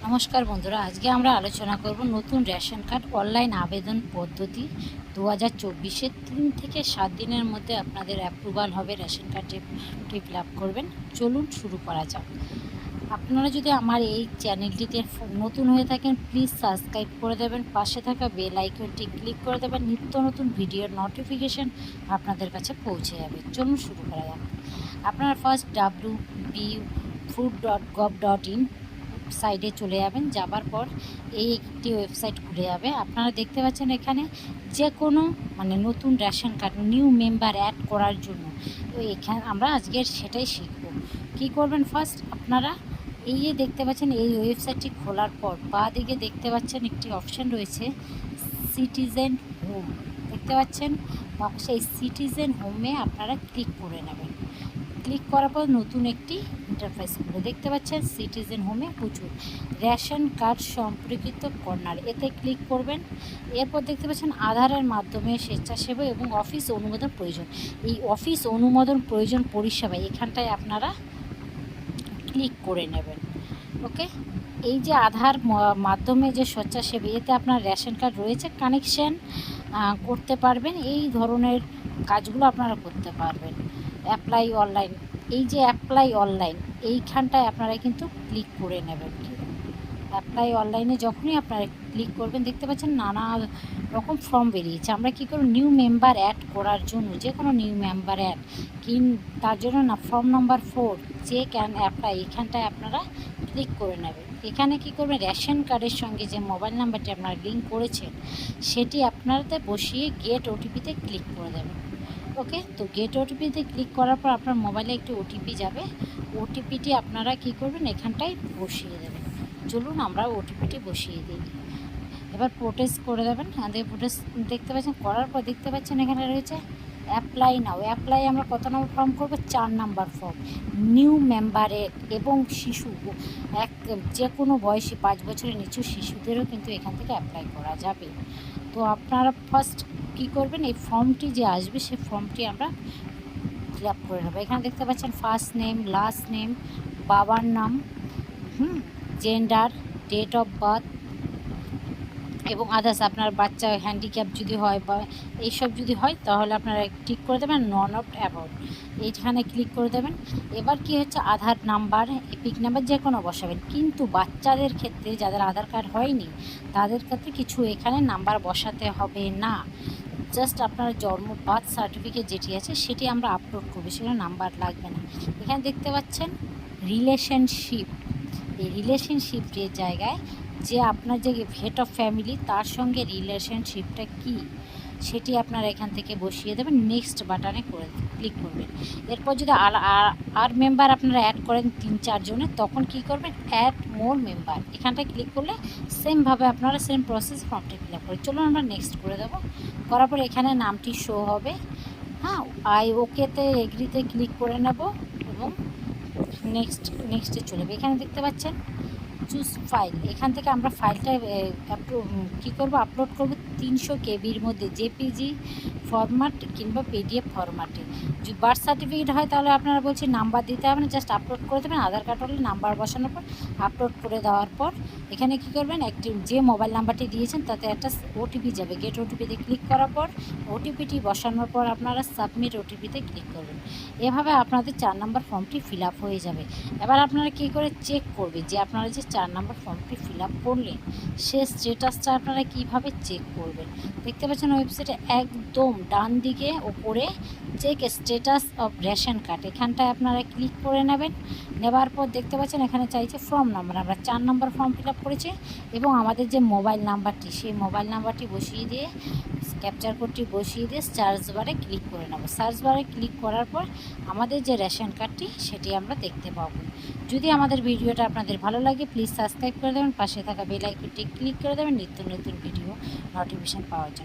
নমস্কার বন্ধুরা, আজকে আমরা আলোচনা করব নতুন রেশন কার্ড অনলাইন আবেদন পদ্ধতি 2024-এ 3 থেকে 7 দিনের মধ্যে আপনাদের অ্যাপ্রুভাল হবে। রেশন কার্ডটি ফিল আপ করবেন। চলুন শুরু করা যাক। আপনারা যদি আমার এই চ্যানেলটিতে নতুন হয়ে থাকেন, প্লিজ সাবস্ক্রাইব করে দেবেন, পাশে থাকা বেল আইকনটি ক্লিক করে দেবেন, নিত্য নতুন ভিডিওর নোটিফিকেশান আপনাদের কাছে পৌঁছে যাবে। চলুন শুরু করা যাক। আপনারা ফার্স্ট wp.food.gov.in সাইডে চলে যাবেন। যাবার পর এই একটি ওয়েবসাইট খুলে যাবে। আপনারা দেখতে পাচ্ছেন এখানে যে কোনো নতুন ration card new member add করার জন্য তো এখানে আমরা আজকে সেটাই শিখব। কী করবেন, ফার্স্ট আপনারা এই যে দেখতে পাচ্ছেন এই ওয়েবসাইটটি খোলার পর বাঁ দিকে দেখতে পাচ্ছেন একটি অপশান রয়েছে সিটিজেন হোম, দেখতে পাচ্ছেন। সেই সিটিজেন হোমে আপনারা ক্লিক করে নেবেন। ক্লিক করার পর নতুন একটি ইন্টারফেস খুলে দেখতে পাচ্ছেন সিটিজেন হোমে প্রচুর রেশন কার্ড সম্পর্কিত কর্নার, এতে ক্লিক করবেন। এরপর দেখতে পাচ্ছেন আধারের মাধ্যমে স্বেচ্ছাসেবা এবং অফিস অনুমোদন প্রয়োজন। এই অফিস অনুমোদন প্রয়োজন পরিষেবা এখানটায় আপনারা ক্লিক করে নেবেন। ওকে, এই যে আধার মাধ্যমে যে স্বেচ্ছাসেবী, এতে আপনার রেশন কার্ড রয়েছে, কানেকশান করতে পারবেন। এই ধরনের কাজগুলো আপনারা করতে পারবেন। অ্যাপ্লাই অনলাইন, এই যে অ্যাপ্লাই অনলাইন এইখানটায় আপনারা কিন্তু ক্লিক করে নেবেন। অ্যাপ্লাই অনলাইনে যখনই আপনারা ক্লিক করবেন দেখতে পাচ্ছেন নানা রকম ফর্ম বেরিয়েছে। আমরা কী করব, নিউ মেম্বার অ্যাড করার জন্য যে কোনো নিউ মেম্বার অ্যাড তার জন্য form number 4 check and apply এখানটায় আপনারা ক্লিক করে নেবেন। এখানে কী করবেন, রেশন কার্ডের সঙ্গে যে মোবাইল নাম্বারটি আপনারা লিঙ্ক করেছেন সেটি আপনাদের বসিয়ে গেট ওটিপিতে ক্লিক করে দেবেন। ওকে, তো গেট ওটিপিতে ক্লিক করার পর আপনার মোবাইলে একটি ওটিপি যাবে। ওটিপিটি আপনারা কী করবেন, এখানটায় বসিয়ে দেবেন। চলুন আমরা ওটিপিটি বসিয়ে দিই। এবার প্রোটেস করে দেবেন। প্রোটেস দেখতে পাচ্ছেন করার পর দেখতে পাচ্ছেন এখানে রয়েছে অ্যাপ্লাই নাও। অ্যাপ্লাই আমরা কত নম্বর ফর্ম করব, 4 নম্বর ফর্ম। নিউ মেম্বারের এবং শিশু যে কোনো বয়সী 5 বছরের নিচু শিশুদেরও কিন্তু এখান থেকে অ্যাপ্লাই করা যাবে। তো আপনারা ফার্স্ট কী করবেন, এই ফর্মটি যে আসবে সেই ফর্মটি আমরা ফিল আপ করে নেব। এখানে দেখতে পাচ্ছেন ফার্স্ট নেম, লাস্ট নেম, বাবার নাম, জেন্ডার, ডেট অফ বার্থ এবং আদার্স। আপনার বাচ্চা হ্যান্ডিক্যাপ যদি হয় বা এইসব যদি হয় তাহলে আপনারা ক্লিক করে দেবেন নন অফ অ্যাবাউট, এইখানে ক্লিক করে দেবেন। এবার কি হচ্ছে, আধার নাম্বার, এপিক নাম্বার যে কোনো বসাবেন, কিন্তু বাচ্চাদের ক্ষেত্রে যাদের আধার কার্ড হয়নি তাদের ক্ষেত্রে কিছু এখানে নাম্বার বসাতে হবে না। জাস্ট আপনার বার্থ সার্টিফিকেট যেটি আছে সেটি আমরা আপলোড করবো, সেখানে নাম্বার লাগবে না। এখানে দেখতে পাচ্ছেন রিলেশনশিপ, এই রিলেশনশিপের জায়গায় যে আপনার যে হেড অফ ফ্যামিলি তার সঙ্গে রিলেশনশিপটা কী সেটি আপনারা এখান থেকে বসিয়ে দেবেন। নেক্সট বাটনে ক্লিক করবেন। এরপর যদি আর মেম্বার আপনারা অ্যাড করেন 3-4 জনের, তখন কি করবেন, অ্যাড মোর মেম্বার এখানটায় ক্লিক করলে সেমভাবে আপনারা সেম প্রসেস ফর্মটা ফিল আপ করে। চলুন আমরা নেক্সট করে দেবো। করার পর এখানে নামটি শো হবে। ওকেতে এগ্রিতে ক্লিক করে নেব এবং নেক্সটে চলে যাবে। এখানে দেখতে পাচ্ছেন চুজ ফাইল, এখান থেকে আমরা ফাইলটা কী করবো, আপলোড করব 300 কেবির মধ্যে, জেপিজি ফরম্যাট কিংবা পিডিএফ ফরম্যাটে। যদি বার্থ সার্টিফিকেট হয় তাহলে আপনারা বলছি নাম্বার দিতে হবে না, জাস্ট আপলোড করে দেবেন। আধার কার্ড হলে নাম্বার বসানোর পর আপলোড করে দেওয়ার পর এখানে কী করবেন, একটি যে মোবাইল নাম্বারটি দিয়েছেন তাতে একটা ওটিপি যাবে। গেট ওটিপিতে ক্লিক করার পর ওটিপিটি বসানোর পর আপনারা সাবমিট ওটিপিতে ক্লিক করবেন। এভাবে আপনাদের 4 নম্বর ফর্মটি ফিল আপ হয়ে যাবে। এবার আপনারা কী করে চেক করবে যে আপনারা যে 4 নম্বর ফর্মটি ফিল আপ করলেন সে স্ট্যাটাসটা আপনারা কীভাবে চেক করবেন, দেখতে পাচ্ছেন ওয়েবসাইটে একদম ডান দিকে ওপরে check status of ration card, এখানটায় আপনারা ক্লিক করে নেবেন। নেবার পর দেখতে পাচ্ছেন এখানে চাইছে ফর্ম নাম্বার, আমরা 4 নম্বর ফর্ম ফিল আপ করেছি এবং আমাদের যে মোবাইল নাম্বারটি সেই মোবাইল নাম্বারটি বসিয়ে দিয়ে ক্যাপচার কোডটি বসিয়ে দিয়ে সার্চ বারে ক্লিক করে নেব। সার্চ বারে ক্লিক করার পর আমাদের যে রেশন কার্ডটি সেটি আমরা দেখতে পাবো। যদি আমাদের ভিডিওটা আপনাদের ভালো লাগে প্লিজ সাবস্ক্রাইব করে দেবেন, পাশে থাকা বেল আইকনটি ক্লিক করে দেবেন নিত্য নতুন ভিডিও নোটিফিকেশন পাওয়ার জন্য।